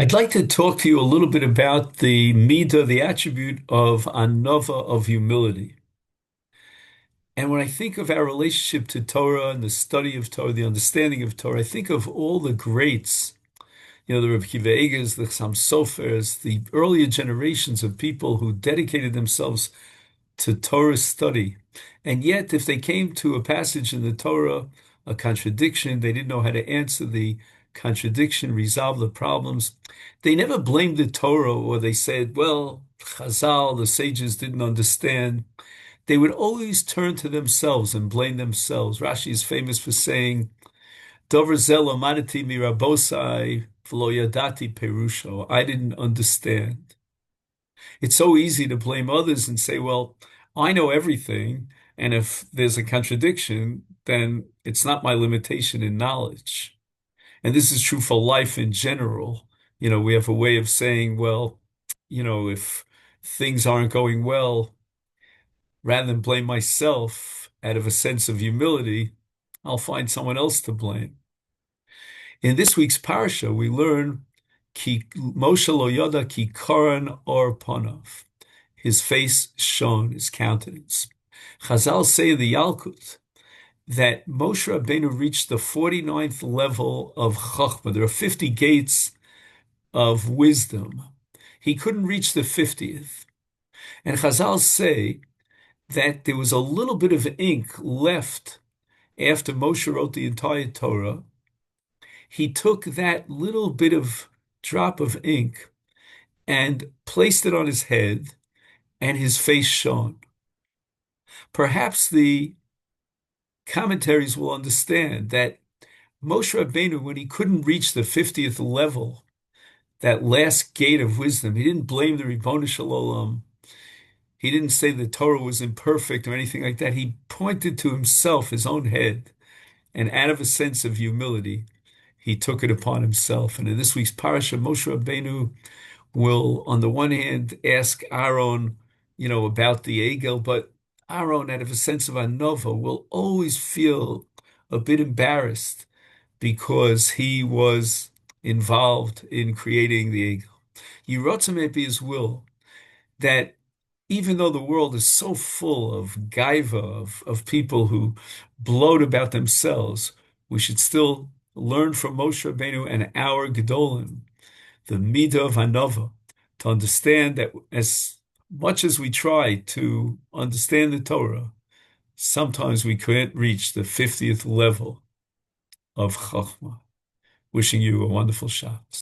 I'd like to talk to you a little bit about the midah, the attribute of anova, of humility. And when I think of our relationship to Torah and the study of Torah, the understanding of Torah, I think of all the greats, the Reb Kiva Eigas, the Chassam Sofers, the earlier generations of people who dedicated themselves to Torah study. And yet, if they came to a passage in the Torah, a contradiction, they didn't know how to answer the contradiction, resolve the problems. They never blamed the Torah or they said, well, Chazal, the sages didn't understand. They would always turn to themselves and blame themselves. Rashi is famous for saying, Dover zel amadati mirabosai v'lo yadati perusho. I didn't understand. It's so easy to blame others and say, well, I know everything, and if there's a contradiction, then it's not my limitation in knowledge. And this is true for life in general. We have a way of saying, well, if things aren't going well, rather than blame myself out of a sense of humility, I'll find someone else to blame. In this week's parsha, we learn ki Moshe lo yada ki karan or panav. His face shone, his countenance. Chazal say in the Yalkut that Moshe Rabbeinu reached the 49th level of Chachma. There are 50 gates of wisdom. He couldn't reach the 50th. And Chazal say that there was a little bit of ink left after Moshe wrote the entire Torah. He took that little bit of drop of ink and placed it on his head, and his face shone. Perhaps the commentaries will understand that Moshe Rabbeinu, when he couldn't reach the 50th level, that last gate of wisdom, he didn't blame the Ribono Shel Olam. He didn't say the Torah was imperfect or anything like that. He pointed to himself, his own head, and out of a sense of humility, he took it upon himself. And in this week's parasha, Moshe Rabbeinu will, on the one hand, ask Aaron, about the Egel, but Aaron, out of a sense of anova, will always feel a bit embarrassed because he was involved in creating the Egel. Yiratzeh may be his will that even though the world is so full of gaiva, of people who gloat about themselves, we should still learn from Moshe Rabbeinu and our Gedolim, the midah of Hanova, to understand that as much as we try to understand the Torah, sometimes we can't reach the 50th level of Chachma. Wishing you a wonderful Shabbos.